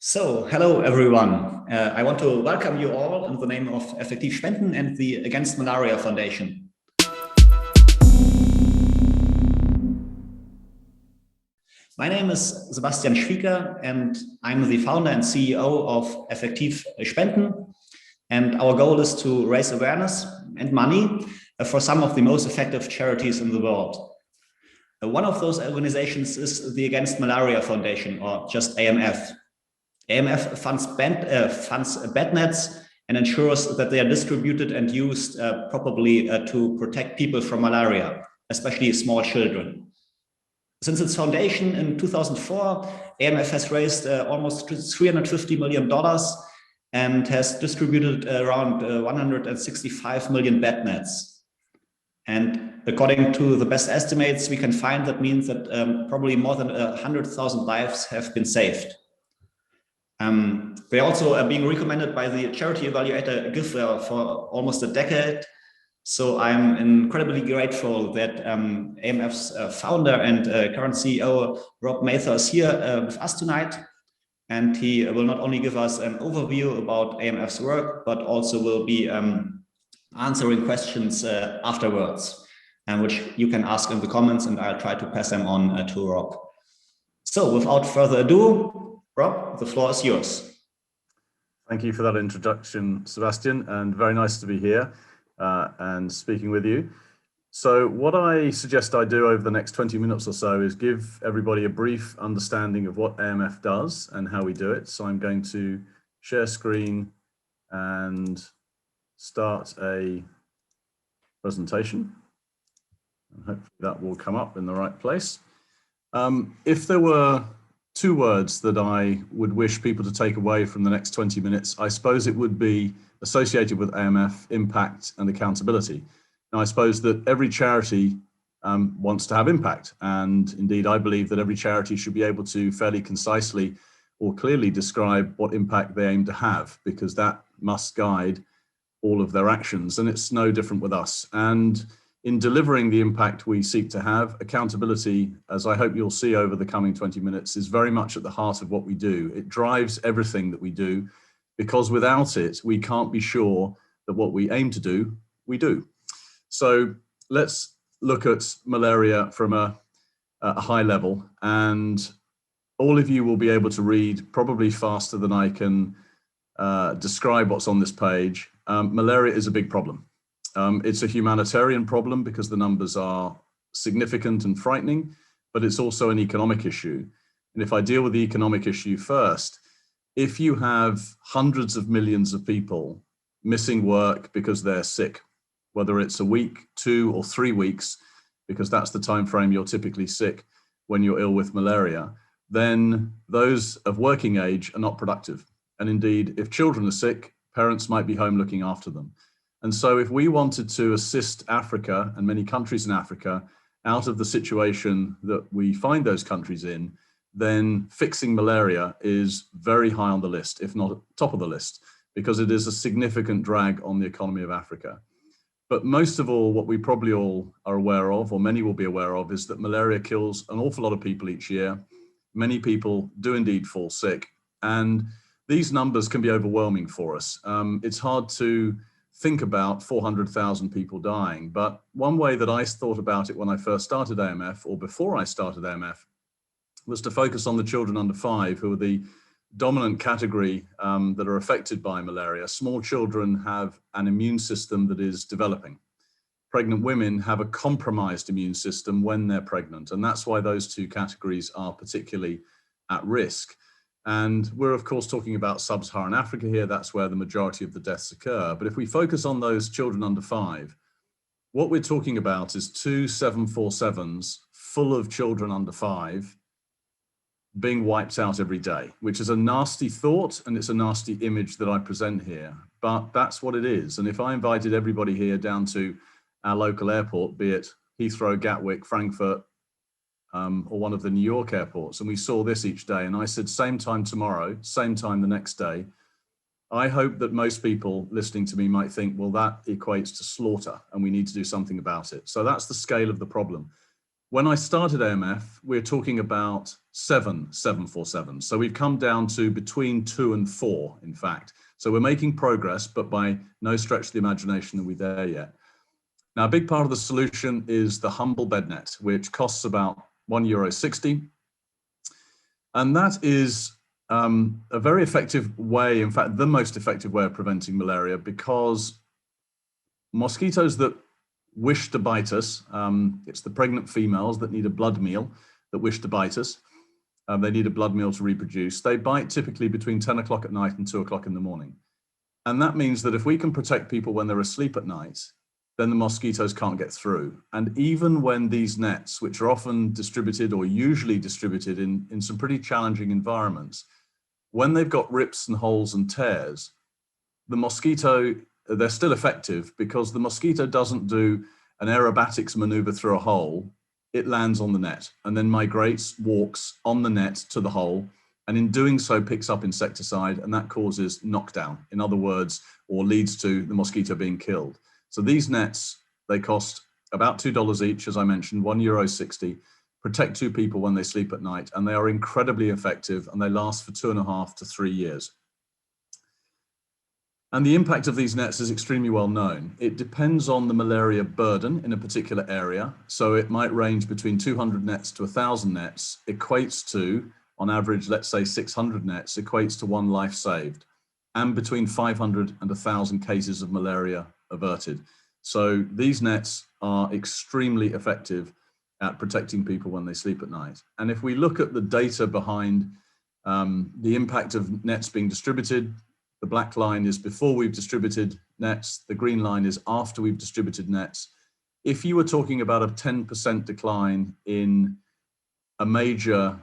Hello everyone. I want to welcome you all in the name of Effektiv Spenden and the Against Malaria Foundation. My name is Sebastian Schwieker and I'm the founder and CEO of Effektiv Spenden. And our goal is to raise awareness and money for some of the most effective charities in the world. One of those organizations is the Against Malaria Foundation, or just AMF. AMF funds bed nets and ensures that they are distributed and used properly to protect people from malaria, especially small children. Since its foundation in 2004, AMF has raised almost $350 million and has distributed around 165 million bed nets. And according to the best estimates we can find, that means that probably more than 100,000 lives have been saved. They're also being recommended by the charity evaluator GiveWell for almost a decade. So I'm incredibly grateful that AMF's founder and current CEO, Rob Mather, is here with us tonight. And he will not only give us an overview about AMF's work, but also will be answering questions afterwards, which you can ask in the comments, and I'll try to pass them on to Rob. So without further ado, Rob, the floor is yours. Thank you for that introduction, Sebastian, and very nice to be here and speaking with you. So what I suggest I do over the next 20 minutes or so is give everybody a brief understanding of what AMF does and how we do it. So I'm going to share screen and start a presentation. And hopefully that will come up in the right place. If there were two words that I would wish people to take away from the next 20 minutes, I suppose it would be associated with AMF: impact and accountability. Now, I suppose that every charity wants to have impact, and indeed I believe that every charity should be able to fairly concisely or clearly describe what impact they aim to have, because that must guide all of their actions, and it's no different with us. And in delivering the impact we seek to have, accountability, as I hope you'll see over the coming 20 minutes, is very much at the heart of what we do. It drives everything that we do, because without it, we can't be sure that what we aim to do, we do. So let's look at malaria from a high level, and all of you will be able to read probably faster than I can describe what's on this page. Malaria is a big problem. It's a humanitarian problem because the numbers are significant and frightening, but it's also an economic issue. And if I deal with the economic issue first, if you have hundreds of millions of people missing work because they're sick, whether it's a week, 2 or 3 weeks, because that's the time frame you're typically sick when you're ill with malaria, then those of working age are not productive. And indeed, if children are sick, parents might be home looking after them. And so if we wanted to assist Africa and many countries in Africa out of the situation that we find those countries in, then fixing malaria is very high on the list, if not top of the list, because it is a significant drag on the economy of Africa. But most of all, what we probably all are aware of, or many will be aware of, is that malaria kills an awful lot of people each year. Many people do indeed fall sick, and these numbers can be overwhelming for us. It's hard to think about 400,000 people dying. But one way that I thought about it when I first started AMF, or before I started AMF, was to focus on the children under 5, who are the dominant category that are affected by malaria. Small children have an immune system that is developing. Pregnant women have a compromised immune system when they're pregnant, and that's why those two categories are particularly at risk. And we're, of course, talking about sub-Saharan Africa here. That's where the majority of the deaths occur. But if we focus on those children under 5, what we're talking about is 2 747s full of children under 5 being wiped out every day, which is a nasty thought, and it's a nasty image that I present here. But that's what it is. And if I invited everybody here down to our local airport, be it Heathrow, Gatwick, Frankfurt, or one of the New York airports, and we saw this each day, and I said, same time tomorrow, same time the next day, I hope that most people listening to me might think, well, that equates to slaughter, and we need to do something about it. So that's the scale of the problem. When I started AMF, we're talking about 7 747. So we've come down to between 2 and 4, in fact. So we're making progress, but by no stretch of the imagination are we there yet. Now, a big part of the solution is the humble bed net, which costs about €1.60. And that is a very effective way, in fact, the most effective way of preventing malaria, because mosquitoes that wish to bite us, it's the pregnant females that need a blood meal that wish to bite us. They need a blood meal to reproduce. They bite typically between 10 o'clock at night and 2 o'clock in the morning. And that means that if we can protect people when they're asleep at night, then the mosquitoes can't get through. And even when these nets, which are often distributed or usually distributed in some pretty challenging environments, when they've got rips and holes and tears, the mosquito, they're still effective because the mosquito doesn't do an aerobatics maneuver through a hole. It lands on the net and then migrates, walks on the net to the hole, and in doing so picks up insecticide, and that causes knockdown, in other words, or leads to the mosquito being killed. So these nets, they cost about $2 each, as I mentioned, €1.60, protect 2 people when they sleep at night, and they are incredibly effective, and they last for 2.5 to 3 years. And the impact of these nets is extremely well known. It depends on the malaria burden in a particular area. So it might range between 200 nets to 1,000 nets, equates to, on average, let's say 600 nets, equates to 1 life saved, and between 500 and 1,000 cases of malaria averted. So these nets are extremely effective at protecting people when they sleep at night. And if we look at the data behind the impact of nets being distributed, the black line is before we've distributed nets, the green line is after we've distributed nets. If you were talking about a 10% decline in a major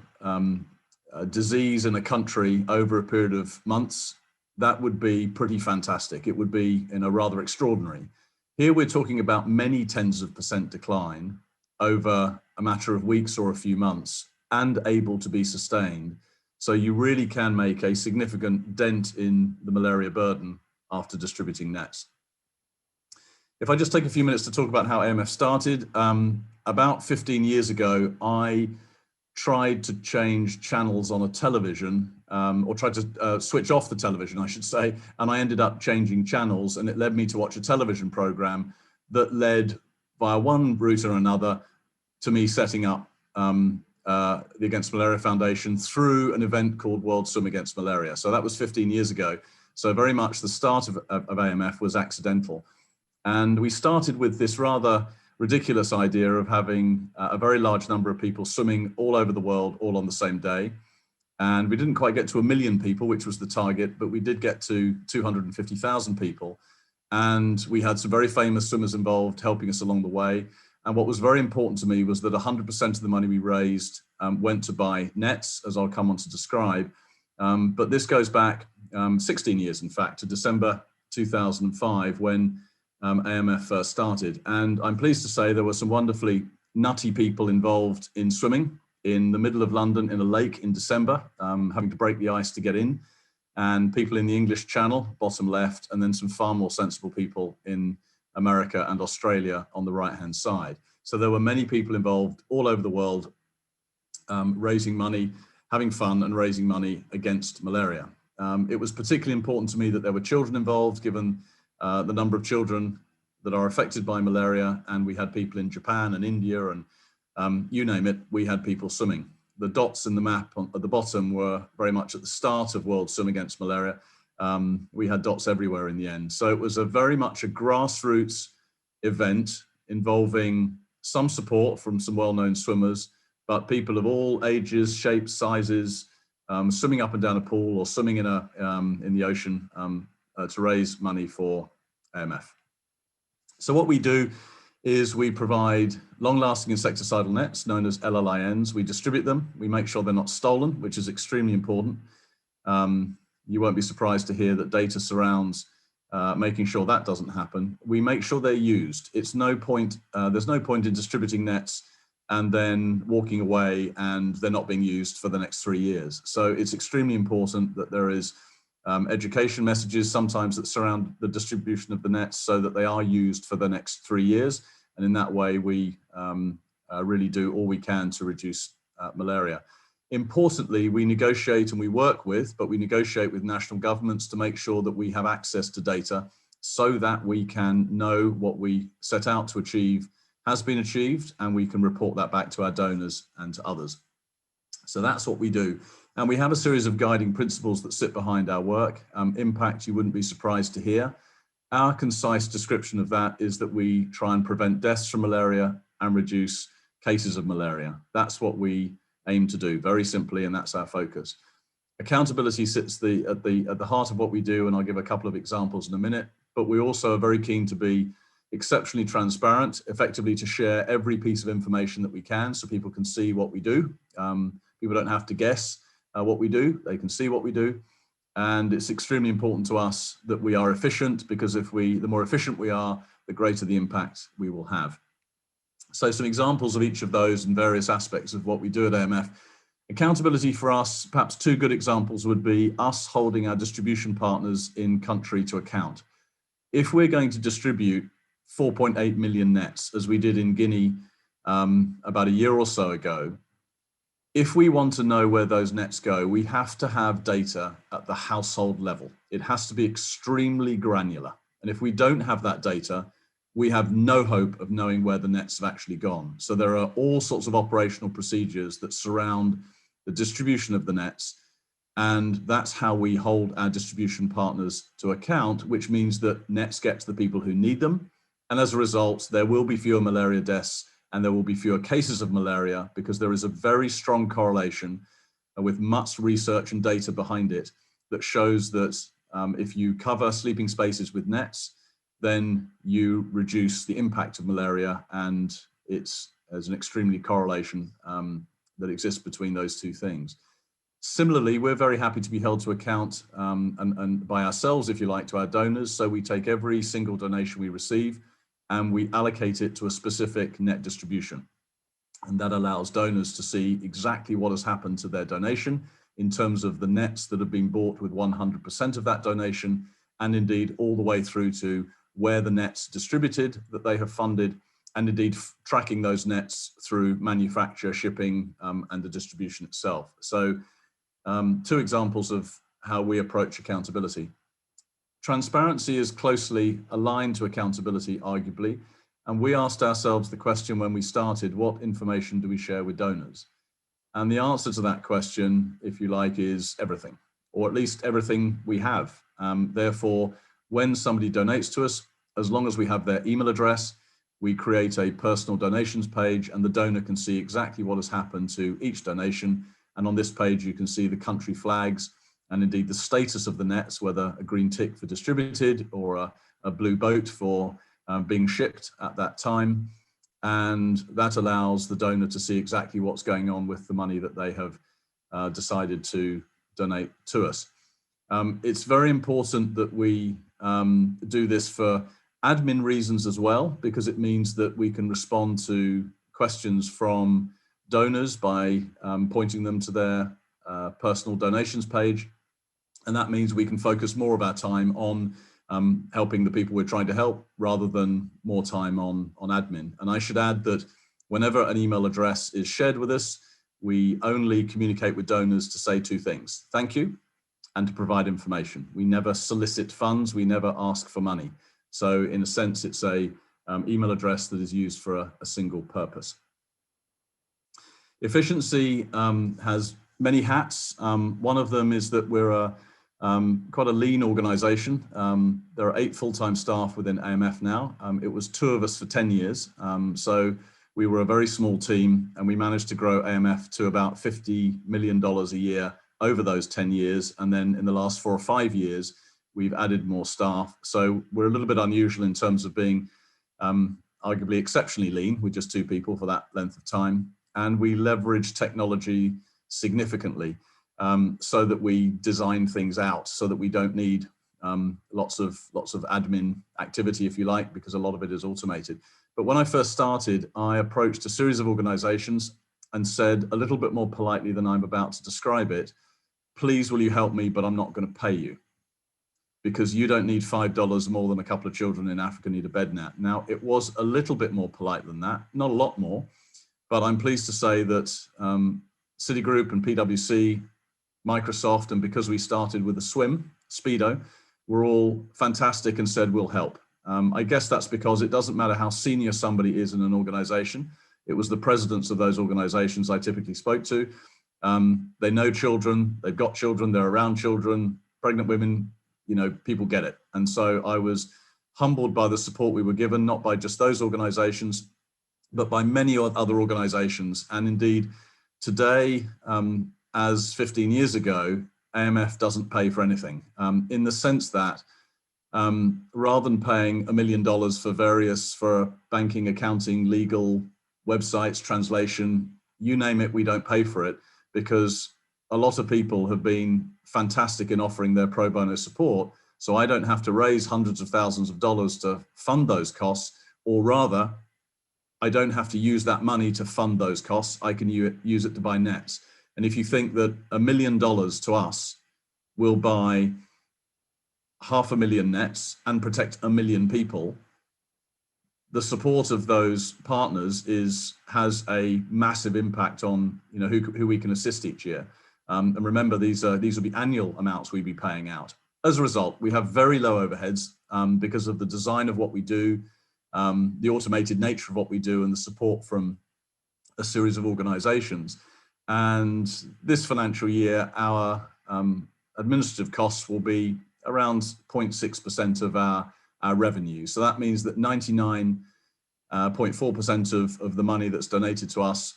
disease in a country over a period of months, that would be pretty fantastic. It would be, rather extraordinary. Here we're talking about many tens of % decline over a matter of weeks or a few months and able to be sustained. So you really can make a significant dent in the malaria burden after distributing nets. If I just take a few minutes to talk about how AMF started, about 15 years ago, I tried to change channels on a television, or tried to switch off the television, I should say, and I ended up changing channels, and it led me to watch a television program that led via one route or another to me setting up the Against Malaria Foundation through an event called World Swim Against Malaria. So that was 15 years ago. So very much the start of AMF was accidental. And we started with this rather ridiculous idea of having a very large number of people swimming all over the world, all on the same day. And we didn't quite get to 1 million people, which was the target, but we did get to 250,000 people. And we had some very famous swimmers involved helping us along the way. And what was very important to me was that 100% of the money we raised went to buy nets, as I'll come on to describe. But this goes back 16 years, in fact, to December 2005, when AMF first started. And I'm pleased to say there were some wonderfully nutty people involved in swimming in the middle of London in a lake in December, having to break the ice to get in, and people in the English Channel, bottom left, and then some far more sensible people in America and Australia on the right-hand side. So there were many people involved all over the world, raising money, having fun, and raising money against malaria. It was particularly important to me that there were children involved, given the number of children that are affected by malaria, and we had people in Japan and India, and you name it, we had people swimming. The dots in the map at the bottom were very much at the start of World Swim Against Malaria. We had dots everywhere in the end. So it was very much a grassroots event involving some support from some well-known swimmers, but people of all ages, shapes, sizes, swimming up and down a pool or swimming in the ocean to raise money for AMF. So what we do is we provide long-lasting insecticidal nets known as LLINs. We distribute them. We make sure they're not stolen, which is extremely important. You won't be surprised to hear that data surrounds making sure that doesn't happen. We make sure they're used. It's no point, there's no point in distributing nets and then walking away and they're not being used for the next 3 years. So it's extremely important that there is education messages sometimes that surround the distribution of the nets so that they are used for the next 3 years. And in that way, we really do all we can to reduce malaria. Importantly, we negotiate and we work with, but we negotiate with national governments to make sure that we have access to data so that we can know what we set out to achieve has been achieved, and we can report that back to our donors and to others. So that's what we do. And we have a series of guiding principles that sit behind our work. Impact, you wouldn't be surprised to hear. Our concise description of that is that we try and prevent deaths from malaria and reduce cases of malaria. That's what we aim to do, very simply, and that's our focus. Accountability sits at the heart of what we do, and I'll give a couple of examples in a minute, but we also are very keen to be exceptionally transparent, effectively to share every piece of information that we can so people can see what we do. People don't have to guess what we do, they can see what we do. And it's extremely important to us that we are efficient, because the more efficient we are, the greater the impact we will have. So some examples of each of those and various aspects of what we do at AMF. Accountability for us, perhaps two good examples would be us holding our distribution partners in country to account. If we're going to distribute 4.8 million nets, as we did in Guinea about a year or so ago, if we want to know where those nets go, we have to have data at the household level. It has to be extremely granular. And if we don't have that data, we have no hope of knowing where the nets have actually gone. So there are all sorts of operational procedures that surround the distribution of the nets. And that's how we hold our distribution partners to account, which means that nets get to the people who need them. And as a result, there will be fewer malaria deaths and there will be fewer cases of malaria, because there is a very strong correlation with much research and data behind it that shows that if you cover sleeping spaces with nets, then you reduce the impact of malaria, and there's an extremely correlation that exists between those two things. Similarly, we're very happy to be held to account and by ourselves, if you like, to our donors. So we take every single donation we receive and we allocate it to a specific net distribution. And that allows donors to see exactly what has happened to their donation in terms of the nets that have been bought with 100% of that donation, and indeed all the way through to where the nets distributed that they have funded, and indeed tracking those nets through manufacture, shipping, and the distribution itself. So two examples of how we approach accountability. Transparency is closely aligned to accountability, arguably, and we asked ourselves the question when we started, what information do we share with donors? And the answer to that question, if you like, is everything, or at least everything we have. Therefore, when somebody donates to us, as long as we have their email address, we create a personal donations page, and the donor can see exactly what has happened to each donation. And on this page, you can see the country flags and indeed the status of the nets, whether a green tick for distributed or a blue boat for being shipped at that time. And that allows the donor to see exactly what's going on with the money that they have decided to donate to us. It's very important that we do this for admin reasons as well, because it means that we can respond to questions from donors by pointing them to their personal donations page. And that means we can focus more of our time on helping the people we're trying to help rather than more time on admin. And I should add that whenever an email address is shared with us, we only communicate with donors to say two things: thank you, and to provide information. We never solicit funds, we never ask for money. So in a sense, it's a email address that is used for a single purpose. Efficiency has many hats. One of them is that we're quite a lean organization. There are 8 full-time staff within AMF now. It was 2 of us for 10 years. So we were a very small team, and we managed to grow AMF to about $50 million a year over those 10 years. And then in the last 4 or 5 years, we've added more staff. So we're a little bit unusual in terms of being arguably exceptionally lean with just 2 people for that length of time. And we leverage technology significantly so that we design things out so that we don't need lots of admin activity, if you like, because a lot of it is automated. But when I first started, I approached a series of organizations and said, a little bit more politely than I'm about to describe it, please will you help me, but I'm not going to pay you, because you don't need $5 more than a couple of children in Africa need a bed net. Now, it was a little bit more polite than that, not a lot more, but I'm pleased to say that Citigroup and PwC, Microsoft, and because we started with a swim, Speedo, were all fantastic and said, we'll help. I guess that's because it doesn't matter how senior somebody is in an organization. It was the presidents of those organizations I typically spoke to. They know children, they've got children, they're around children, pregnant women, you know, people get it. And so I was humbled by the support we were given, not by just those organizations, but by many other organizations. And indeed, today, as 15 years ago, AMF doesn't pay for anything, in the sense that rather than paying $1 million for banking, accounting, legal, websites, translation, you name it, we don't pay for it, because a lot of people have been fantastic in offering their pro bono support. So I don't have to raise hundreds of thousands of dollars to fund those costs, or rather, I don't have to use that money to fund those costs. I can use it to buy nets. And if you think that $1 million to us will buy 500,000 nets and protect 1 million people, the support of those partners has a massive impact on, you know, who we can assist each year. And remember, these will be annual amounts we'll be paying out. As a result, we have very low overheads because of the design of what we do, the automated nature of what we do, and the support from a series of organizations. And this financial year, our administrative costs will be around 0.6% of our revenue. So that means that 99.4% of the money that's donated to us,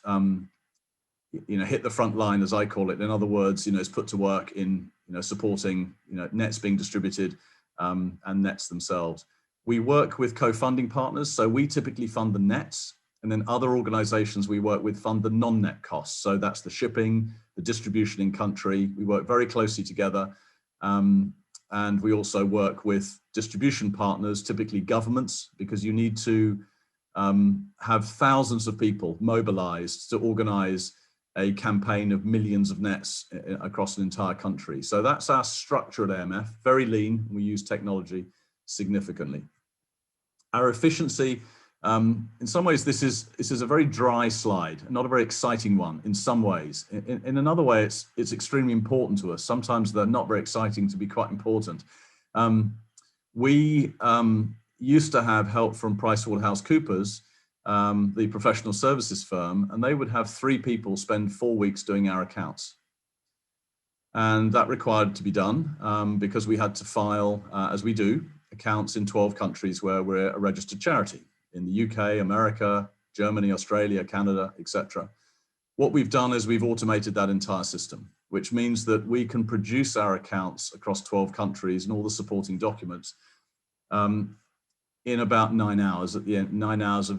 you know, hit the front line, as I call it. In other words, you know, is put to work in, you know, supporting, you know, nets being distributed and nets themselves. We work with co-funding partners, so we typically fund the nets, and then other organizations we work with fund the non-net costs. So that's the shipping, the distribution in country. We work very closely together. And we also work with distribution partners, typically governments, because you need to have thousands of people mobilized to organize a campaign of millions of nets across an entire country. So that's our structure at AMF, very lean. We use technology significantly. Our efficiency, in some ways, this is a very dry slide, not a very exciting one in some ways. In another way, it's extremely important to us. Sometimes they're not very exciting to be quite important. We used to have help from PricewaterhouseCoopers, the professional services firm, and they would have 3 people spend 4 weeks doing our accounts. And that required to be done because we had to file, as we do, accounts in 12 countries where we're a registered charity, in the UK, America, Germany, Australia, Canada, etc. What we've done is we've automated that entire system, which means that we can produce our accounts across 12 countries and all the supporting documents in about 9 hours at the end, 9 hours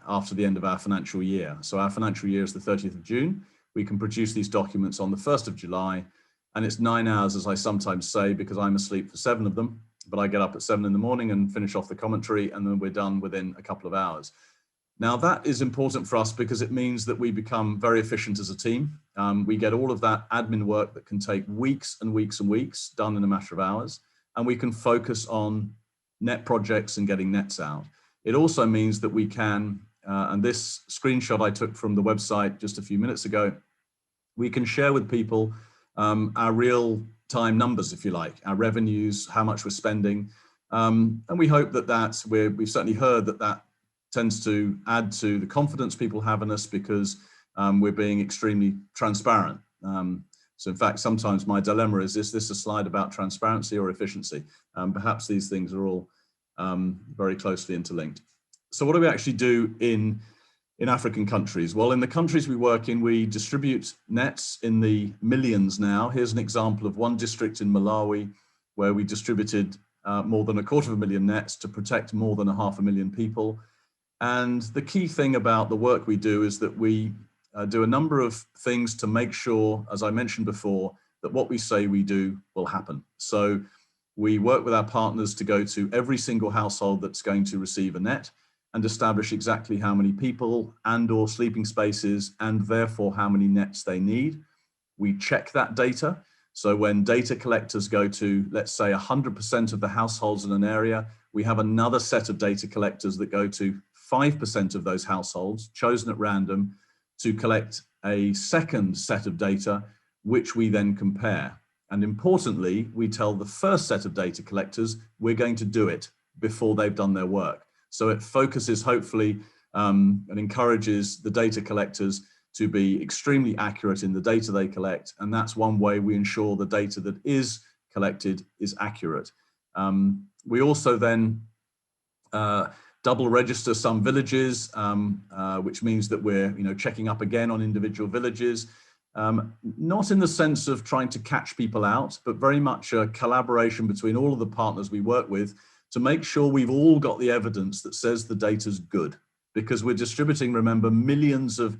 after the end of our financial year. So our financial year is the 30th of June. We can produce these documents on the 1st of July, and it's 9 hours, as I sometimes say, because I'm asleep for 7 of them, but I get up at 7 in the morning and finish off the commentary, and then we're done within a couple of hours. Now that is important for us because it means that we become very efficient as a team. We get all of that admin work that can take weeks and weeks and weeks done in a matter of hours, and we can focus on net projects and getting nets out. It also means that we can, and this screenshot I took from the website just a few minutes ago, we can share with people our real-time numbers, if you like, our revenues, how much we're spending. And we hope that we've certainly heard that tends to add to the confidence people have in us because we're being extremely transparent. So in fact, sometimes my dilemma is this a slide about transparency or efficiency? Perhaps these things are all very closely interlinked. So what do we actually do in African countries? Well, in the countries we work in, we distribute nets in the millions now. Here's an example of one district in Malawi where we distributed more than 250,000 nets to protect more than 500,000 people. And the key thing about the work we do is that we do a number of things to make sure, as I mentioned before, that what we say we do will happen. So we work with our partners to go to every single household that's going to receive a net and establish exactly how many people and/or sleeping spaces and therefore how many nets they need. We check that data. So when data collectors go to, let's say, 100% of the households in an area, we have another set of data collectors that go to 5% of those households, chosen at random, to collect a second set of data, which we then compare. And importantly, we tell the first set of data collectors, we're going to do it before they've done their work. So it focuses, hopefully, and encourages the data collectors to be extremely accurate in the data they collect. And that's one way we ensure the data that is collected is accurate. We also then double register some villages, which means that we're checking up again on individual villages, not in the sense of trying to catch people out, but very much a collaboration between all of the partners we work with to make sure we've all got the evidence that says the data's good, because we're distributing, remember, millions of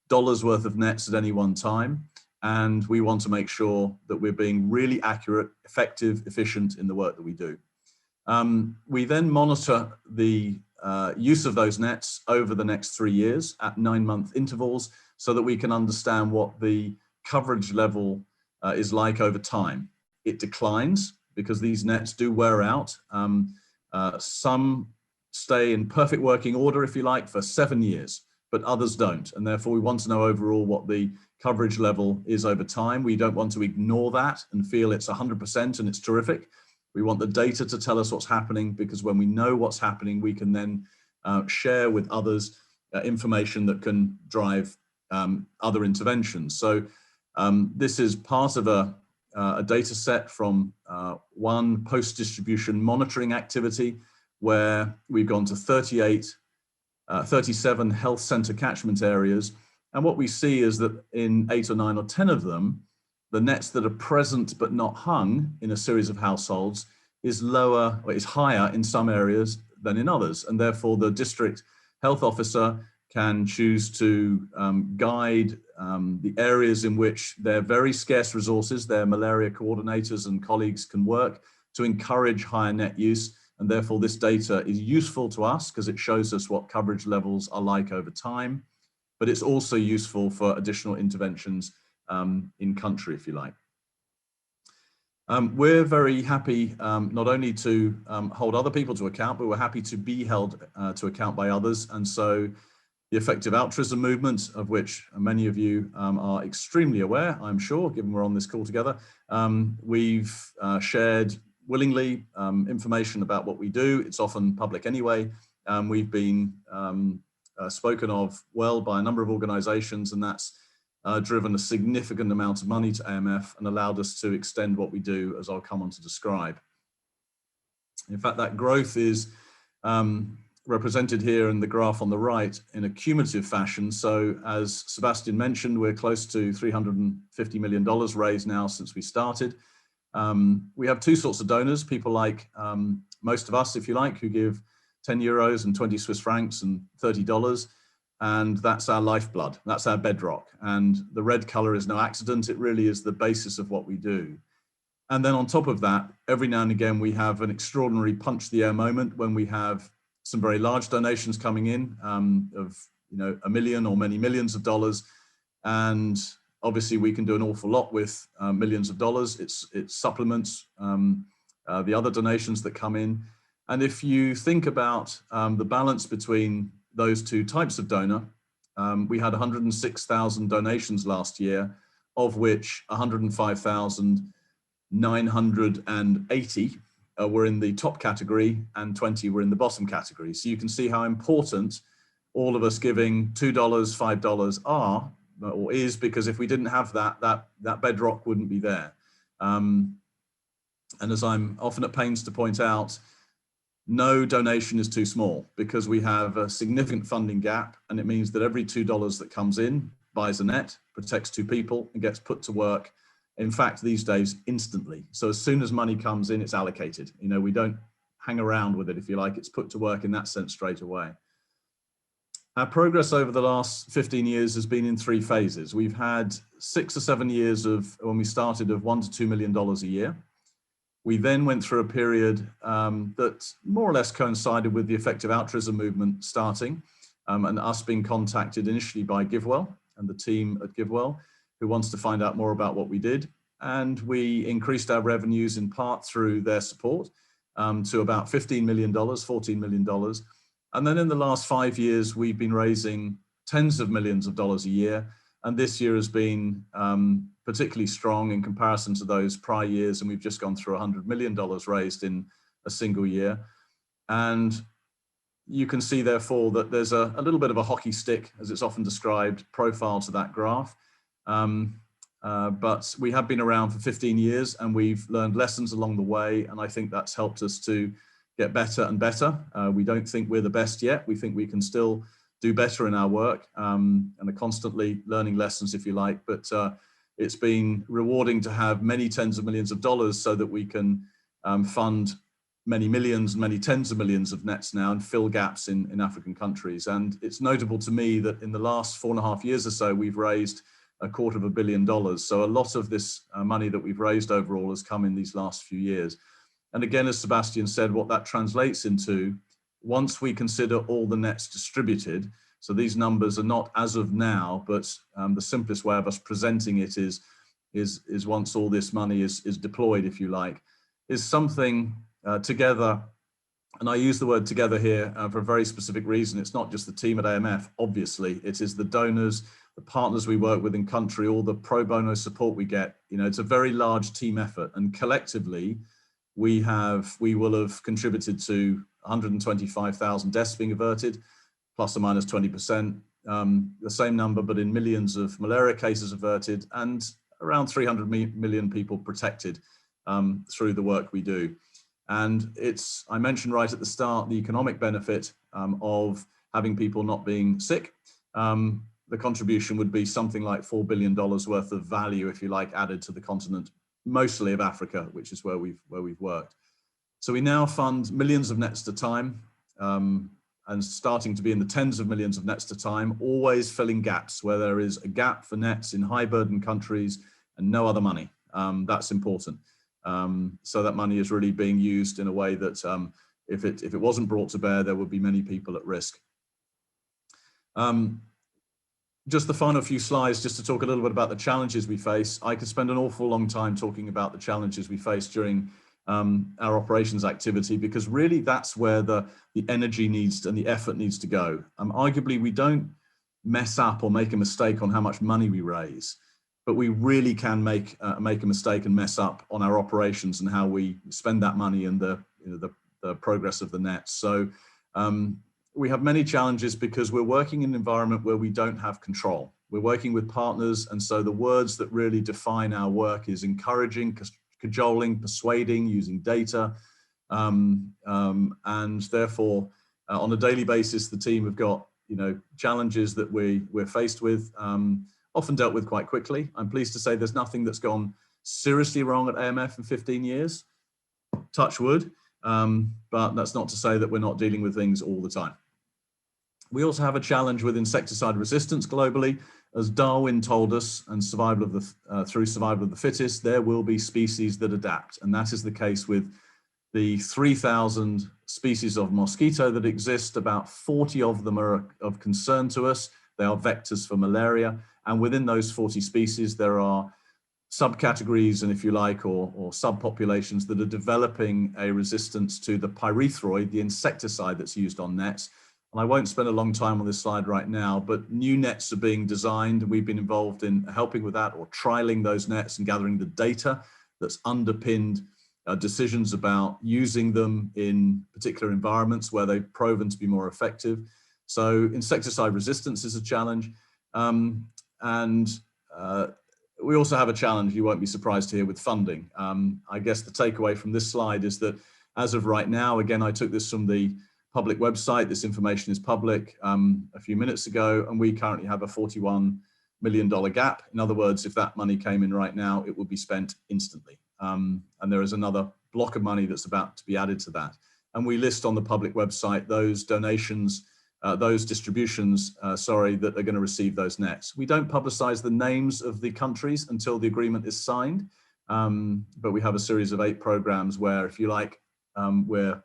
dollars worth of nets at any one time. And we want to make sure that we're being really accurate, effective, efficient in the work that we do. We then monitor the use of those nets over the next 3 years at 9-month intervals so that we can understand what the coverage level is like over time. It declines because these nets do wear out. Some stay in perfect working order, if you like, for 7 years, but others don't. And therefore we want to know overall what the coverage level is over time. We don't want to ignore that and feel it's 100% and it's terrific. We want the data to tell us what's happening, because when we know what's happening, we can then share with others information that can drive other interventions. So this is part of a data set from one post-distribution monitoring activity where we've gone to 37 health center catchment areas. And what we see is that in 8 or 9 or 10 of them, the nets that are present but not hung in a series of households is lower, or is higher in some areas than in others. And therefore the district health officer can choose to guide the areas in which their very scarce resources, their malaria coordinators and colleagues can work to encourage higher net use. And therefore this data is useful to us because it shows us what coverage levels are like over time, but it's also useful for additional interventions in country, if you like. We're very happy not only to hold other people to account, but we're happy to be held to account by others. And so the effective altruism movement, of which many of you are extremely aware, I'm sure, given we're on this call together, we've shared willingly information about what we do. It's often public anyway. We've been spoken of well by a number of organizations, and that's driven a significant amount of money to AMF and allowed us to extend what we do, as I'll come on to describe. In fact, that growth is represented here in the graph on the right in a cumulative fashion. So as Sebastian mentioned, we're close to $350 million raised now since we started. We have two sorts of donors, people like most of us, if you like, who give 10 euros and 20 Swiss francs and $30. And that's our lifeblood, that's our bedrock. And the red color is no accident, it really is the basis of what we do. And then on top of that, every now and again, we have an extraordinary punch the air moment when we have some very large donations coming in of $1 million or many millions of dollars. And obviously we can do an awful lot with millions of dollars. It supplements the other donations that come in. And if you think about the balance between those two types of donor, we had 106,000 donations last year, of which 105,980 were in the top category and 20 were in the bottom category. So you can see how important all of us giving $2, $5 are, or is, because if we didn't have that, that bedrock wouldn't be there. And as I'm often at pains to point out, no donation is too small, because we have a significant funding gap, and it means that every $2 that comes in buys a net, protects 2 people, and gets put to work. In fact, these days, instantly. So as soon as money comes in, it's allocated. We don't hang around with it, if you like. It's put to work in that sense straight away. Our progress over the last 15 years has been in 3 phases. We've had 6 or 7 years of, when we started, of $1 to $2 million a year. We then went through a period that more or less coincided with the effective altruism movement starting, and us being contacted initially by GiveWell and the team at GiveWell, who wants to find out more about what we did. And we increased our revenues in part through their support to about $15 million, $14 million. And then in the last 5 years, we've been raising tens of millions of dollars a year And this year has been particularly strong in comparison to those prior years. And we've just gone through $100 million raised in a single year. And you can see, therefore, that there's a little bit of a hockey stick, as it's often described, profile to that graph. But we have been around for 15 years and we've learned lessons along the way. And I think that's helped us to get better and better. We don't think we're the best yet. We think we can still do better in our work and are constantly learning lessons, if you like. But it's been rewarding to have many tens of millions of dollars so that we can fund many millions, many tens of millions of nets now and fill gaps in African countries. And it's notable to me that in the last 4.5 years or so, we've raised $250 million. So a lot of this money that we've raised overall has come in these last few years. And again, as Sebastian said, what that translates into, once we consider all the nets distributed, so these numbers are not as of now, but the simplest way of us presenting it is once all this money is deployed, if you like, is something together. And I use the word together here for a very specific reason. It's not just the team at AMF, obviously. It is the donors, the partners we work with in country, all the pro bono support we get. You know, it's a very large team effort. And collectively, we will have contributed to 125,000 deaths being averted, plus or minus 20%, the same number, but in millions of malaria cases averted, and around 300 million people protected through the work we do. And I mentioned right at the start, the economic benefit of having people not being sick. The contribution would be something like $4 billion worth of value, if you like, added to the continent, mostly of Africa, which is where we've worked. So we now fund millions of nets at a time, and starting to be in the tens of millions of nets at a time, always filling gaps where there is a gap for nets in high burden countries and no other money. That's important. So that money is really being used in a way that if it wasn't brought to bear, there would be many people at risk. Just the final few slides, just to talk a little bit about the challenges we face. I could spend an awful long time talking about the challenges we face during our operations activity, because really that's where the energy needs and the effort needs to go. Arguably, we don't mess up or make a mistake on how much money we raise, but we really can make a mistake and mess up on our operations and how we spend that money and the progress of the net. So we have many challenges because we're working in an environment where we don't have control. We're working with partners, and so the words that really define our work is encouraging, cajoling, persuading, using data, and therefore on a daily basis the team have got challenges that we're faced with, often dealt with quite quickly. I'm pleased to say there's nothing that's gone seriously wrong at AMF in 15 years, touch wood, but that's not to say that we're not dealing with things all the time. We also have a challenge with insecticide resistance globally. As Darwin told us, and through survival of the fittest, there will be species that adapt. And that is the case with the 3,000 species of mosquito that exist. About 40 of them are of concern to us. They are vectors for malaria. And within those 40 species, there are subcategories, and if you like, or subpopulations that are developing a resistance to the pyrethroid, the insecticide that's used on nets. And I won't spend a long time on this slide right now, but new nets are being designed. We've been involved in helping with that, or trialing those nets and gathering the data that's underpinned decisions about using them in particular environments where they've proven to be more effective. So insecticide resistance is a challenge. We also have a challenge, you won't be surprised to hear, with funding. I guess the takeaway from this slide is that as of right now, again, I took this from the public website, this information is public a few minutes ago, and we currently have a $41 million gap. In other words, if that money came in right now, it would be spent instantly. And there is another block of money that's about to be added to that. And we list on the public website those donations, those distributions, that are going to receive those nets. We don't publicize the names of the countries until the agreement is signed, but we have a series of 8 programs where, if you like, we're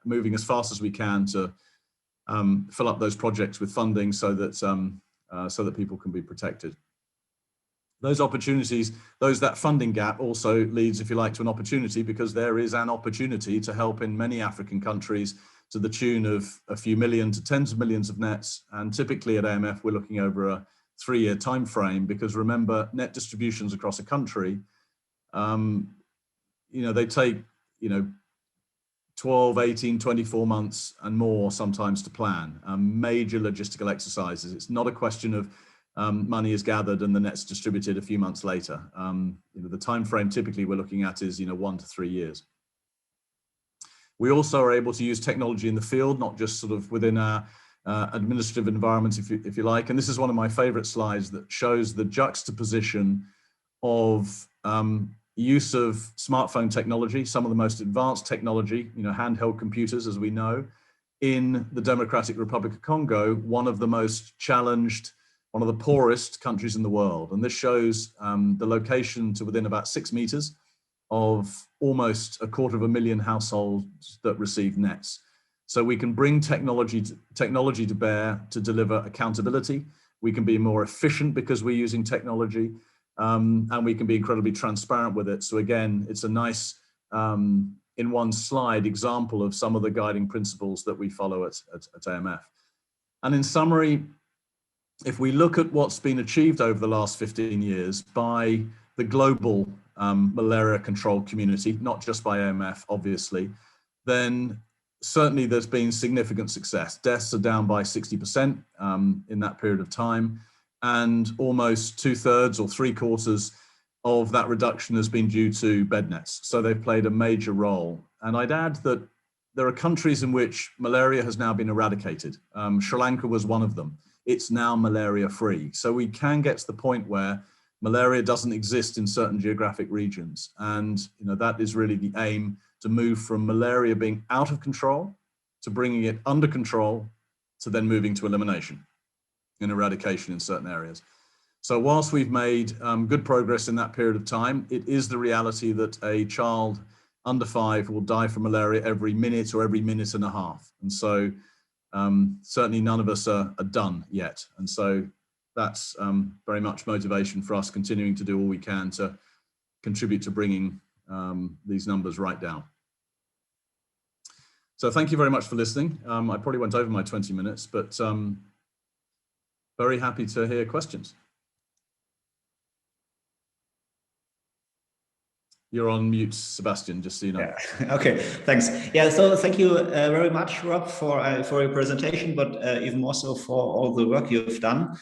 moving as fast as we can to fill up those projects with funding so that people can be protected. Those opportunities, that funding gap also leads, if you like, to an opportunity, because there is an opportunity to help in many African countries to the tune of a few million to tens of millions of nets. And typically at AMF, we're looking over a 3-year time frame, because remember, net distributions across a country, they take 12, 18, 24 months and more sometimes to plan. Major logistical exercises. It's not a question of money is gathered and the net's distributed a few months later. The time frame typically we're looking at is 1 to 3 years. We also are able to use technology in the field, not just sort of within our administrative environment, if you like. And this is one of my favorite slides that shows the juxtaposition of use of smartphone technology, some of the most advanced technology, handheld computers, as we know, in the Democratic Republic of Congo, one of the most challenged, one of the poorest countries in the world. And this shows the location to within about 6 meters of almost 250,000 households that receive nets. So we can bring technology to bear to deliver accountability. We can be more efficient because we're using technology, and we can be incredibly transparent with it. So again, it's a nice, in one slide, example of some of the guiding principles that we follow at AMF. And in summary, if we look at what's been achieved over the last 15 years by the global malaria control community, not just by AMF, obviously, then certainly there's been significant success. Deaths are down by 60% in that period of time, and almost 2/3 or 3/4 of that reduction has been due to bed nets. So they've played a major role. And I'd add that there are countries in which malaria has now been eradicated. Sri Lanka was one of them. It's now malaria free. So we can get to the point where malaria doesn't exist in certain geographic regions. And that is really the aim, to move from malaria being out of control to bringing it under control to then moving to elimination and eradication in certain areas. So whilst we've made good progress in that period of time, it is the reality that a child under 5 will die from malaria every minute or every minute and a half. And so certainly none of us are done yet. And so that's very much motivation for us continuing to do all we can to contribute to bringing these numbers right down. So thank you very much for listening. I probably went over my 20 minutes, but very happy to hear questions. You're on mute, Sebastian, just so you know. Yeah. Okay, thanks. Yeah, so thank you very much, Rob, for your presentation, but even more so for all the work you've done.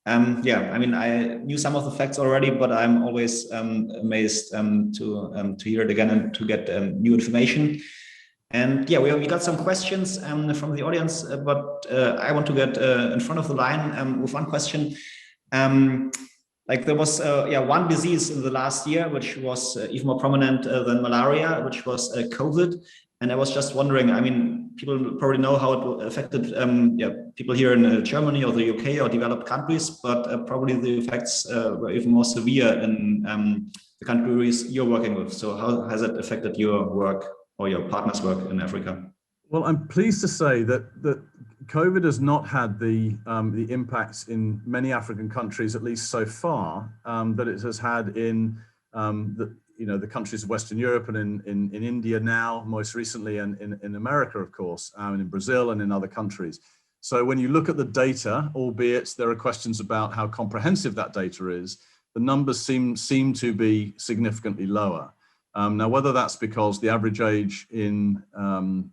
Yeah, I mean, I knew some of the facts already, but I'm always amazed to hear it again and to get new information. And yeah, we got some questions from the audience, but I want to get in front of the line with one question. Like there was one disease in the last year, which was even more prominent than malaria, which was COVID. And I was just wondering, I mean, people probably know how it affected people here in Germany or the UK or developed countries, but probably the effects were even more severe in the countries you're working with. So how has it affected your work or your partners' work in Africa? Well, I'm pleased to say that COVID has not had the impacts in many African countries, at least so far, that it has had in the countries of Western Europe and in India now, most recently, and in America, of course, and in Brazil and in other countries. So when you look at the data, albeit there are questions about how comprehensive that data is, the numbers seem to be significantly lower. Now, whether that's because the average age in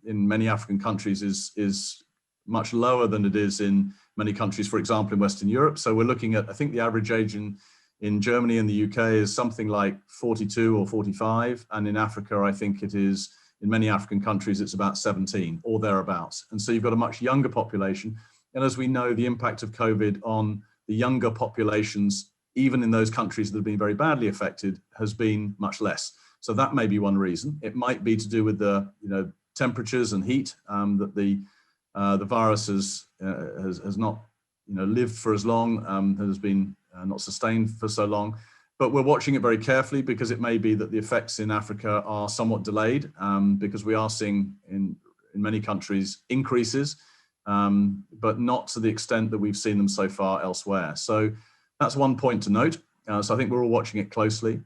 many African countries is much lower than it is in many countries, for example, in Western Europe. So we're looking at, I think the average age in Germany and the UK is something like 42 or 45. And in Africa, I think it is, in many African countries, it's about 17 or thereabouts. And so you've got a much younger population. And as we know, the impact of COVID on the younger populations, even in those countries that have been very badly affected, has been much less. So that may be one reason. It might be to do with the temperatures and heat that the virus has not lived for as long, has been not sustained for so long. But we're watching it very carefully because it may be that the effects in Africa are somewhat delayed because we are seeing in many countries increases, but not to the extent that we've seen them so far elsewhere. So that's one point to note. So I think we're all watching it closely.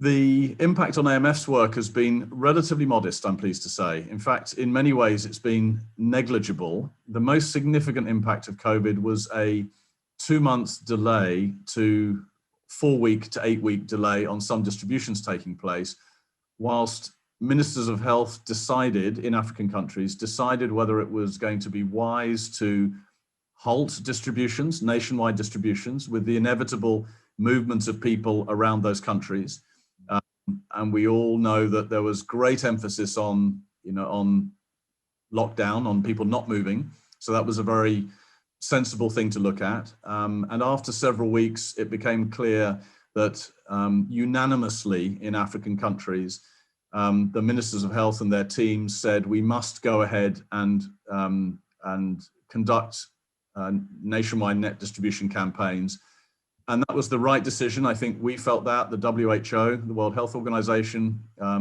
The impact on AMF's work has been relatively modest, I'm pleased to say. In fact, in many ways, it's been negligible. The most significant impact of COVID was a 2 months delay to 4-week to 8-week delay on some distributions taking place, whilst ministers of health decided in African countries, decided whether it was going to be wise to halt distributions, nationwide distributions, with the inevitable movement of people around those countries. And we all know that there was great emphasis on, on lockdown, on people not moving. So that was a very sensible thing to look at. And after several weeks, it became clear that unanimously in African countries, the ministers of health and their teams said we must go ahead and conduct nationwide net distribution campaigns. And that was the right decision. I think we felt that. The WHO, the World Health Organization,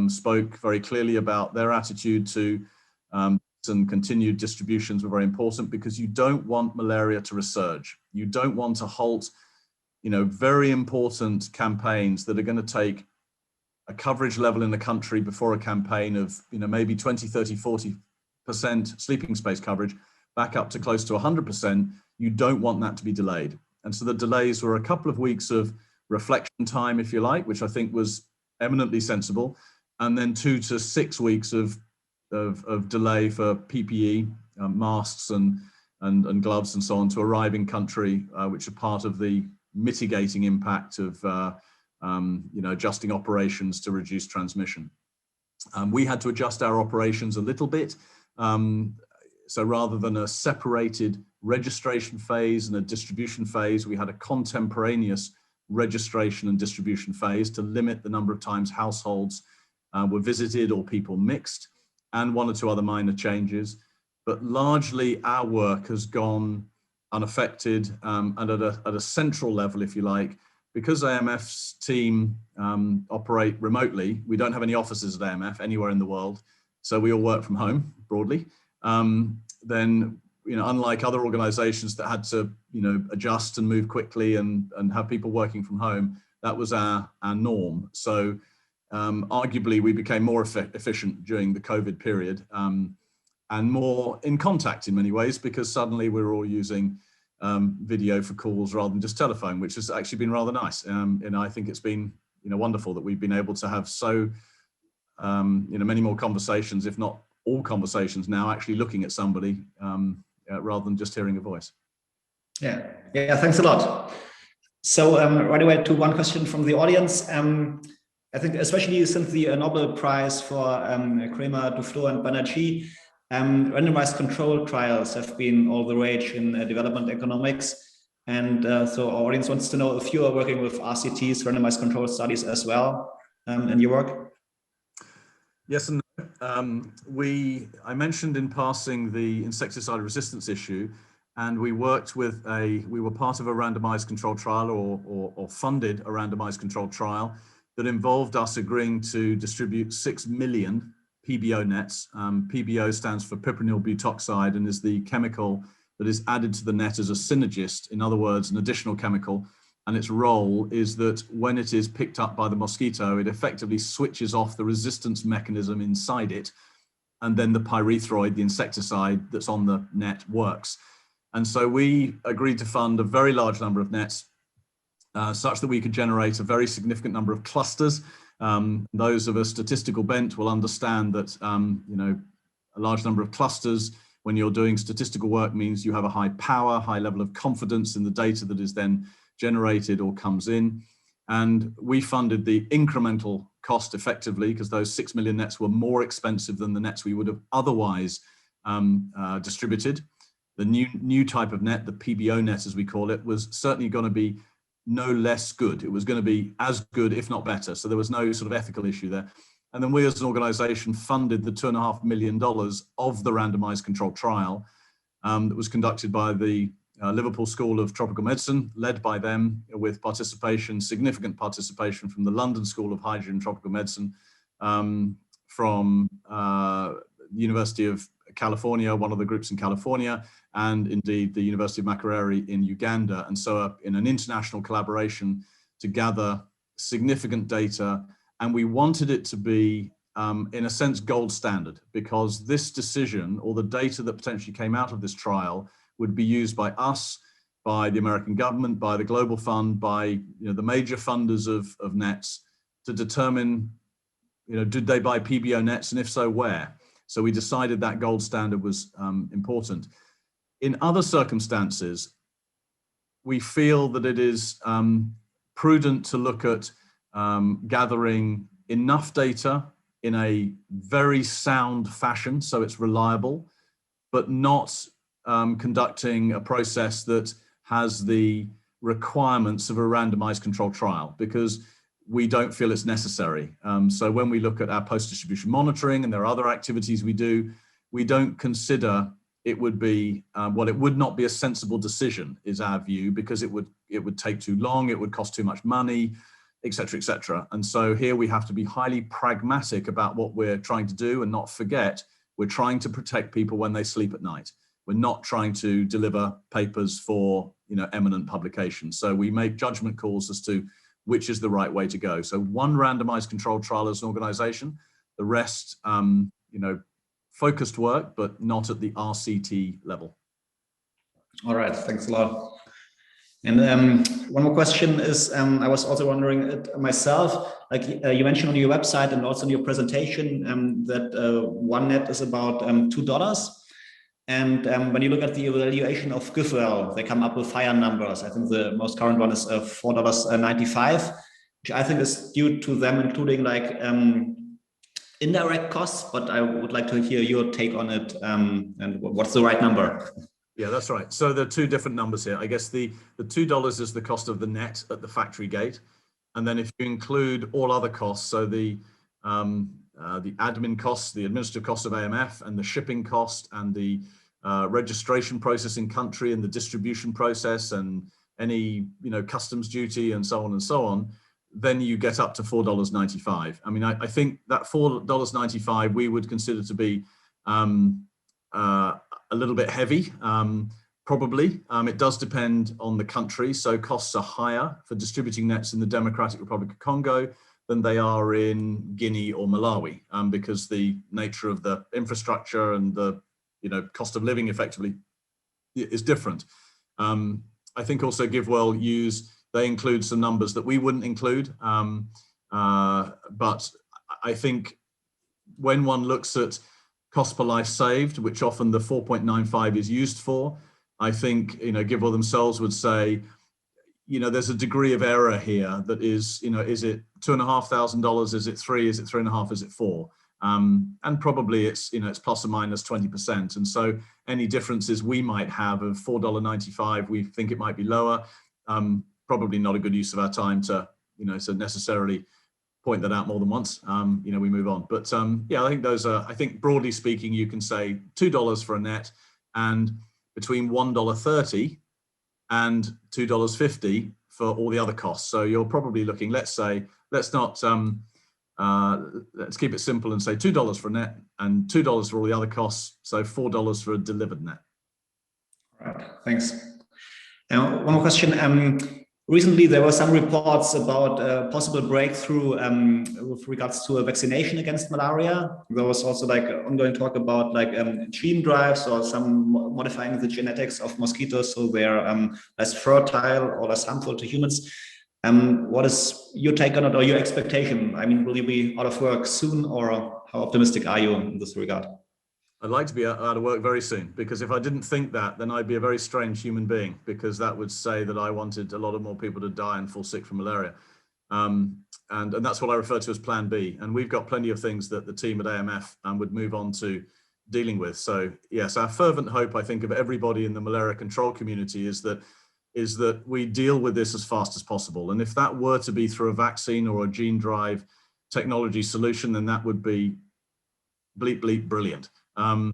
spoke very clearly about their attitude to and continued distributions were very important, because you don't want malaria to resurge. You don't want to halt, very important campaigns that are going to take a coverage level in the country before a campaign of, maybe 20, 30, 40% sleeping space coverage back up to close to 100%. You don't want that to be delayed. And so the delays were a couple of weeks of reflection time, if you like, which I think was eminently sensible. And then 2 to 6 weeks of delay for PPE, masks and gloves and so on to arrive in country, which are part of the mitigating impact of adjusting operations to reduce transmission. We had to adjust our operations a little bit. So rather than a separated registration phase and a distribution phase, we had a contemporaneous registration and distribution phase to limit the number of times households were visited or people mixed, and 1 or 2 other minor changes. But largely our work has gone unaffected, and at a central level, if you like, because AMF's team operate remotely. We don't have any offices at AMF anywhere in the world, so we all work from home broadly. Then, unlike other organizations that had to, adjust and move quickly and have people working from home, that was our norm. So arguably we became more efficient during the COVID period, and more in contact in many ways, because suddenly we were all using video for calls rather than just telephone, which has actually been rather nice. And I think it's been, wonderful that we've been able to have so, many more conversations, if not all conversations now, actually looking at somebody rather than just hearing a voice. Yeah, thanks a lot. So right away to one question from the audience. I think especially since the Nobel Prize for Kramer, Duflo and Banerjee, randomized control trials have been all the rage in development economics. And so our audience wants to know if you are working with RCTs, randomized control studies as well in your work. Yes and no. I mentioned in passing the insecticide resistance issue, and we worked with we were part of a randomized control trial or funded a randomized control trial that involved us agreeing to distribute 6 million PBO nets. PBO stands for piperonyl butoxide and is the chemical that is added to the net as a synergist, in other words, an additional chemical. And its role is that when it is picked up by the mosquito, it effectively switches off the resistance mechanism inside it. And then the pyrethroid, the insecticide that's on the net, works. And so we agreed to fund a very large number of nets such that we could generate a very significant number of clusters. Those of a statistical bent will understand that a large number of clusters when you're doing statistical work means you have a high power, high level of confidence in the data that is then generated or comes in. And we funded the incremental cost effectively, because those 6 million nets were more expensive than the nets we would have otherwise distributed. The new type of net, the PBO net as we call it, was certainly going to be no less good. It was going to be as good, if not better. So there was no sort of ethical issue there. And then we as an organization funded the $2.5 million of the randomized controlled trial that was conducted by the Liverpool School of Tropical Medicine, led by them, with significant participation from the London School of Hygiene and Tropical Medicine, from the University of California, one of the groups in California, and indeed the University of Makerere in Uganda. And so in an international collaboration to gather significant data, and we wanted it to be, in a sense, gold standard, because this decision or the data that potentially came out of this trial would be used by us by the American government, by the Global Fund, by the major funders of nets to determine, did they buy PBO nets, and if so, where? So we decided that gold standard was important. In other circumstances, we feel that it is prudent to look at gathering enough data in a very sound fashion, so it's reliable, but not conducting a process that has the requirements of a randomized controlled trial, because we don't feel it's necessary. So when we look at our post-distribution monitoring, and there are other activities we do, we don't consider it would be, it would not be a sensible decision, is our view, because it would take too long, it would cost too much money, et cetera, et cetera. And so here we have to be highly pragmatic about what we're trying to do and not forget we're trying to protect people when they sleep at night. We're not trying to deliver papers for eminent publication. So we make judgment calls as to which is the right way to go. So one randomized controlled trial as an organization, the rest, focused work, but not at the RCT level. All right, thanks a lot. And one more question is, I was also wondering it myself, like you mentioned on your website and also in your presentation that one net is about $2. And when you look at the evaluation of GiveWell, they come up with higher numbers. I think the most current one is $4.95, which I think is due to them including like indirect costs, but I would like to hear your take on it and what's the right number? Yeah, that's right. So there are two different numbers here. I guess the $2 is the cost of the net at the factory gate. And then if you include all other costs, so the admin costs, the administrative costs of AMF, and the shipping cost, and the registration process in country, and the distribution process, and any customs duty, and so on, then you get up to $4.95. I mean, I think that $4.95 we would consider to be a little bit heavy, probably. It does depend on the country. So costs are higher for distributing nets in the Democratic Republic of Congo than they are in Guinea or Malawi, because the nature of the infrastructure and the cost of living effectively is different. I think also GiveWell they include some numbers that we wouldn't include, but I think when one looks at cost per life saved, which often the 4.95 is used for, I think GiveWell themselves would say, there's a degree of error here that is, is it $2,500? Is it $3? Is it $3.5? Is it $4? And probably it's, it's plus or minus 20%. And so any differences we might have of $4.95, we think it might be lower. Probably not a good use of our time to, to necessarily point that out more than once. We move on. But yeah, I think those are, I think broadly speaking, you can say $2 for a net, and between $1.30 and $2.50 for all the other costs. So you're probably looking, let's keep it simple and say $2 for a net and $2 for all the other costs. So $4 for a delivered net. All right, thanks. One more question. Recently, there were some reports about a possible breakthrough with regards to a vaccination against malaria. There was also like ongoing talk about like gene drives or some modifying the genetics of mosquitoes so they're less fertile or less harmful to humans. What is your take on it or your expectation? I mean, will you be out of work soon, or how optimistic are you in this regard? I'd like to be out of work very soon, because if I didn't think that, then I'd be a very strange human being, because that would say that I wanted a lot of more people to die and fall sick from malaria. And that's what I refer to as Plan B. And we've got plenty of things that the team at AMF would move on to dealing with. So yes, our fervent hope, I think, of everybody in the malaria control community is that we deal with this as fast as possible. And if that were to be through a vaccine or a gene drive technology solution, then that would be brilliant. I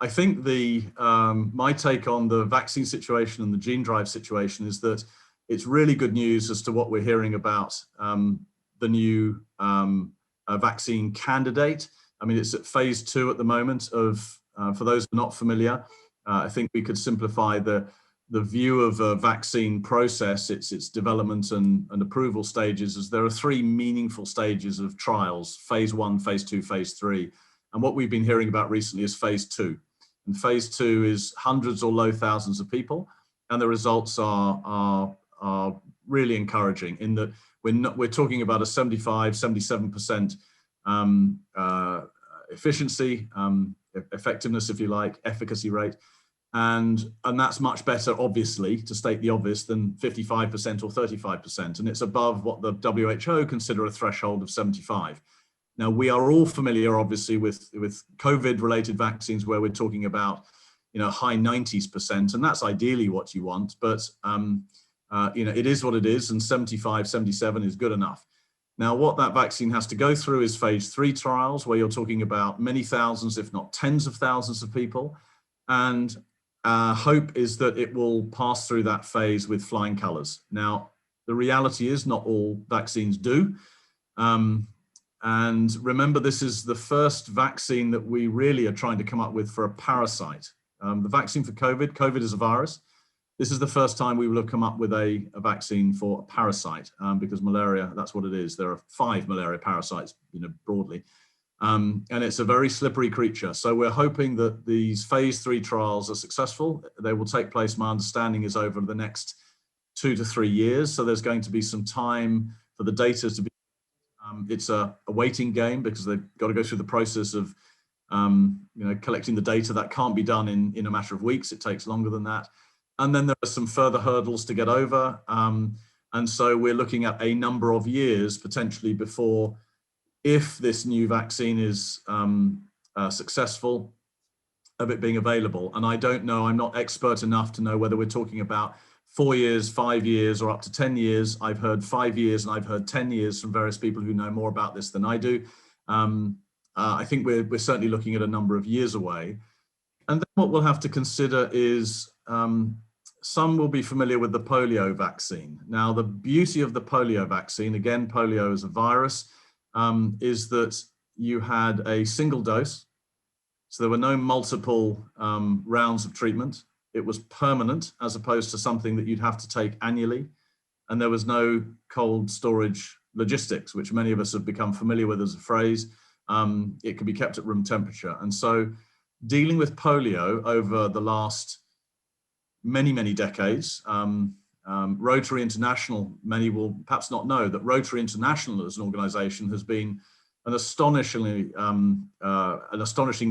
think my take on the vaccine situation and the gene drive situation is that it's really good news as to what we're hearing about the new vaccine candidate. I mean, it's at phase 2 at the moment of, for those who are not familiar, I think we could simplify the view of a vaccine process, its development and approval stages, as there are 3 meaningful stages of trials: phase 1, phase 2, phase 3. And what we've been hearing about recently is phase 2. And phase 2 is hundreds or low thousands of people. and the results are really encouraging in that we're talking about a 77% efficiency, effectiveness, if you like, efficacy rate. And that's much better, obviously, to state the obvious, than 55% or 35%. And it's above what the WHO consider a threshold of 75. Now, we are all familiar, obviously, with COVID-related vaccines where we're talking about, high 90s%, and that's ideally what you want. But, it is what it is, and 75, 77 is good enough. Now, what that vaccine has to go through is phase 3 trials, where you're talking about many thousands, if not tens of thousands of people. And hope is that it will pass through that phase with flying colors. Now, the reality is not all vaccines do. And remember, this is the first vaccine that we really are trying to come up with for a parasite. The vaccine for COVID is a virus. This is the first time we will have come up with a vaccine for a parasite, because malaria, that's what it is. There are 5 malaria parasites, broadly. And it's a very slippery creature. So we're hoping that these phase 3 trials are successful. They will take place, my understanding is, over the next 2 to 3 years. So there's going to be some time for the data to be, it's a waiting game, because they've got to go through the process of, collecting the data. That can't be done in a matter of weeks. It takes longer than that. And then there are some further hurdles to get over. And so we're looking at a number of years potentially before, if this new vaccine is successful, of it being available. And I don't know, I'm not expert enough to know whether we're talking about 4 years, 5 years, or up to 10 years. I've heard 5 years and I've heard 10 years from various people who know more about this than I do. I think we're certainly looking at a number of years away. And then what we'll have to consider is, some will be familiar with the polio vaccine. Now, the beauty of the polio vaccine, again, polio is a virus, is that you had a single dose. So there were no multiple rounds of treatment. It was permanent, as opposed to something that you'd have to take annually. And there was no cold storage logistics, which many of us have become familiar with as a phrase. It could be kept at room temperature. And so dealing with polio over the last many decades, Rotary International, many will perhaps not know that Rotary International as an organization has been an astonishing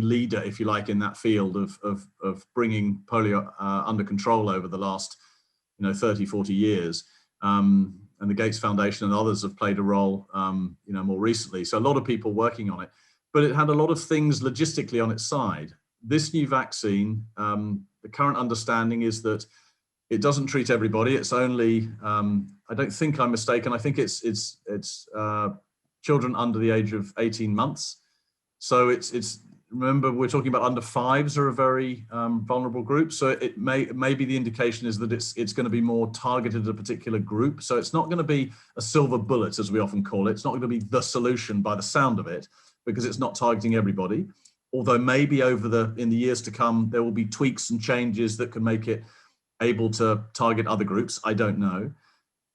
leader, if you like, in that field of bringing polio under control over the last 30, 40 years. And the Gates Foundation and others have played a role more recently. So a lot of people working on it, but it had a lot of things logistically on its side. This new vaccine, the current understanding is that it doesn't treat everybody. It's only, I don't think I'm mistaken, I think it's children under the age of 18 months. So it's remember, we're talking about under 5s are a very vulnerable group. So it maybe the indication is that it's going to be more targeted at a particular group. So it's not going to be a silver bullet, as we often call it. It's not going to be the solution by the sound of it, because it's not targeting everybody. Although maybe in the years to come, there will be tweaks and changes that can make it able to target other groups. I don't know.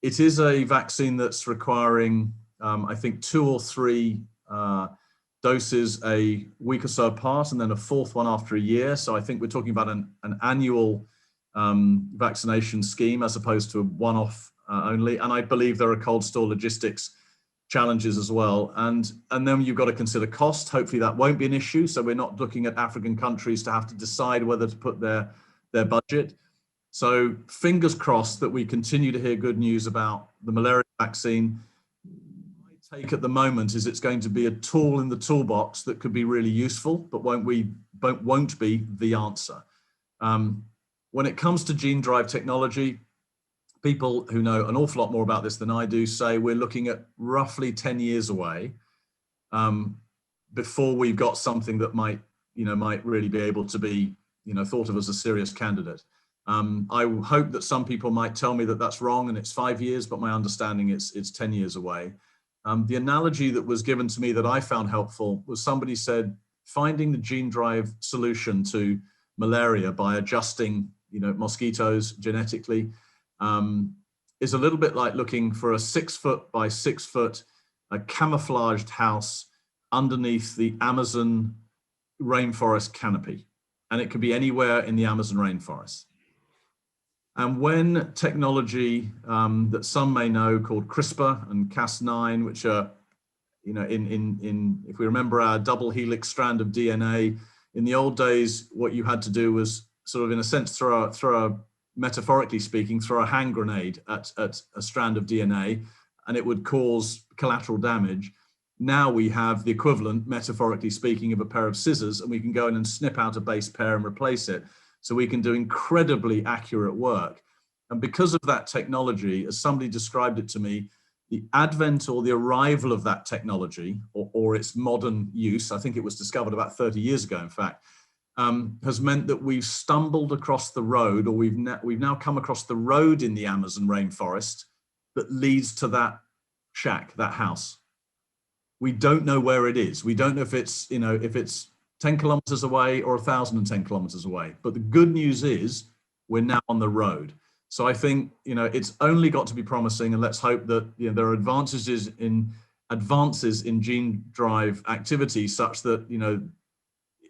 It is a vaccine that's requiring, I think, 2 or 3 doses a week or so apart, and then a 4th one after a year. So I think we're talking about an annual vaccination scheme as opposed to a one-off only. And I believe there are cold store logistics challenges as well. And then you've got to consider cost. Hopefully that won't be an issue. So we're not looking at African countries to have to decide whether to put their budget. So fingers crossed that we continue to hear good news about the malaria vaccine. My take at the moment is it's going to be a tool in the toolbox that could be really useful, but won't be the answer. When it comes to gene drive technology, people who know an awful lot more about this than I do say we're looking at roughly 10 years away before we've got something that might really be able to be, thought of as a serious candidate. I hope that some people might tell me that that's wrong and it's 5 years, but my understanding it's 10 years away. The analogy that was given to me that I found helpful was somebody said, finding the gene drive solution to malaria by adjusting, mosquitoes genetically, is a little bit like looking for a 6 foot by 6 foot camouflaged house underneath the Amazon rainforest canopy. And it could be anywhere in the Amazon rainforest. And when technology that some may know called CRISPR and Cas9, which are, you know, if we remember our double helix strand of DNA, in the old days, what you had to do was sort of, in a sense, metaphorically speaking, throw a hand grenade at a strand of DNA, and it would cause collateral damage. Now we have the equivalent, metaphorically speaking, of a pair of scissors, and we can go in and snip out a base pair and replace it. So we can do incredibly accurate work. And because of that technology, as somebody described it to me, the advent or the arrival of that technology, or its modern use, I think it was discovered about 30 years ago, in fact, has meant that we've stumbled across the road, or we've now come across the road in the Amazon rainforest that leads to that shack, that house. We don't know where it is. We don't know if it's, you know, if it's 10 kilometers away or 1,010 kilometers away. But the good news is we're now on the road. So I think, you know, it's only got to be promising, and let's hope that, you know, there are advances in gene drive activity such that, you know,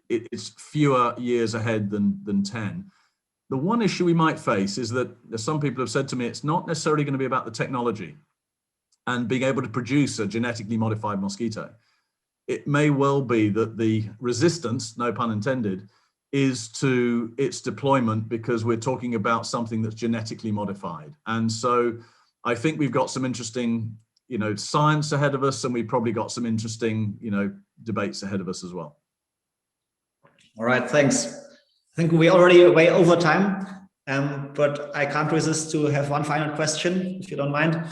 it's fewer years ahead than 10. The one issue we might face is that, as some people have said to me, it's not necessarily going to be about the technology and being able to produce a genetically modified mosquito. It may well be that the resistance, no pun intended, is to its deployment, because we're talking about something that's genetically modified. And so I think we've got some interesting, you know, science ahead of us, and we've probably got some interesting, you know, debates ahead of us as well. All right, thanks. I think we're already way over time, but I can't resist to have one final question, if you don't mind.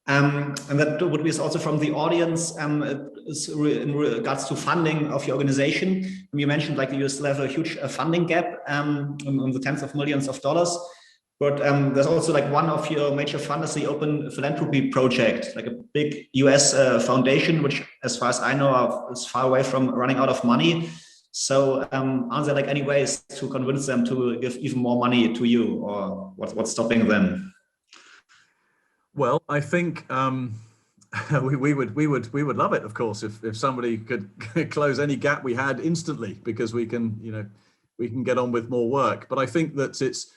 And that would be also from the audience, in regards to funding of your organization. You mentioned, like, you still have a huge funding gap on the tens of millions of dollars, but there's also, like, one of your major funders, the Open Philanthropy Project, like a big US foundation, which, as far as I know, is far away from running out of money. So are there, like, any ways to convince them to give even more money to you, or what's stopping them? Well, I think we would love it, of course, if somebody could close any gap we had instantly, because we can, you know, we can get on with more work. But I think that it's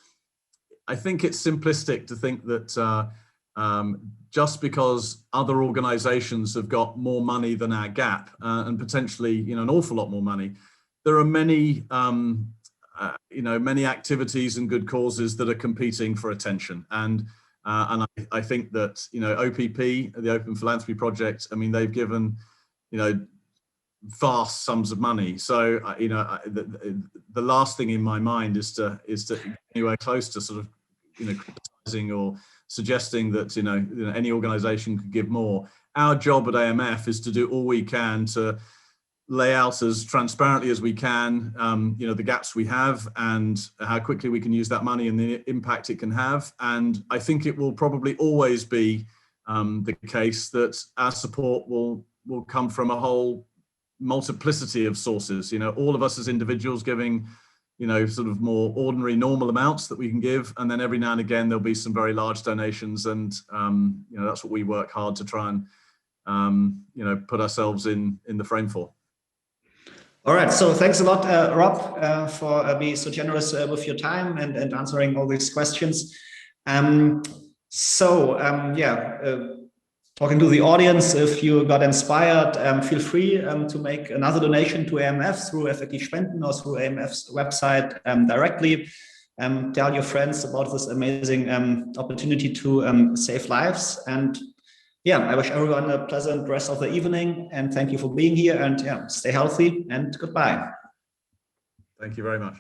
simplistic to think that just because other organizations have got more money than our gap, and potentially, you know, an awful lot more money, there are many you know, many activities and good causes that are competing for attention. And I think that, you know, OPP, the Open Philanthropy Project, I mean, they've given, you know, vast sums of money. So, you know, the last thing in my mind is to anywhere close to sort of, you know, criticizing or suggesting that, you know, any organization could give more. Our job at AMF is to do all we can to lay out as transparently as we can, you know, the gaps we have and how quickly we can use that money and the impact it can have. And I think it will probably always be the case that our support will come from a whole multiplicity of sources. You know, all of us as individuals giving, you know, sort of more ordinary, normal amounts that we can give, and then every now and again there'll be some very large donations, and you know, that's what we work hard to try and you know, put ourselves in the frame for. All right, so thanks a lot, Rob, for being so generous with your time and answering all these questions. Talking to the audience, if you got inspired, feel free to make another donation to AMF through Effektiv Spenden or through AMF's website directly. Tell your friends about this amazing opportunity to save lives. And yeah, I wish everyone a pleasant rest of the evening, and thank you for being here, and yeah, stay healthy and goodbye. Thank you very much.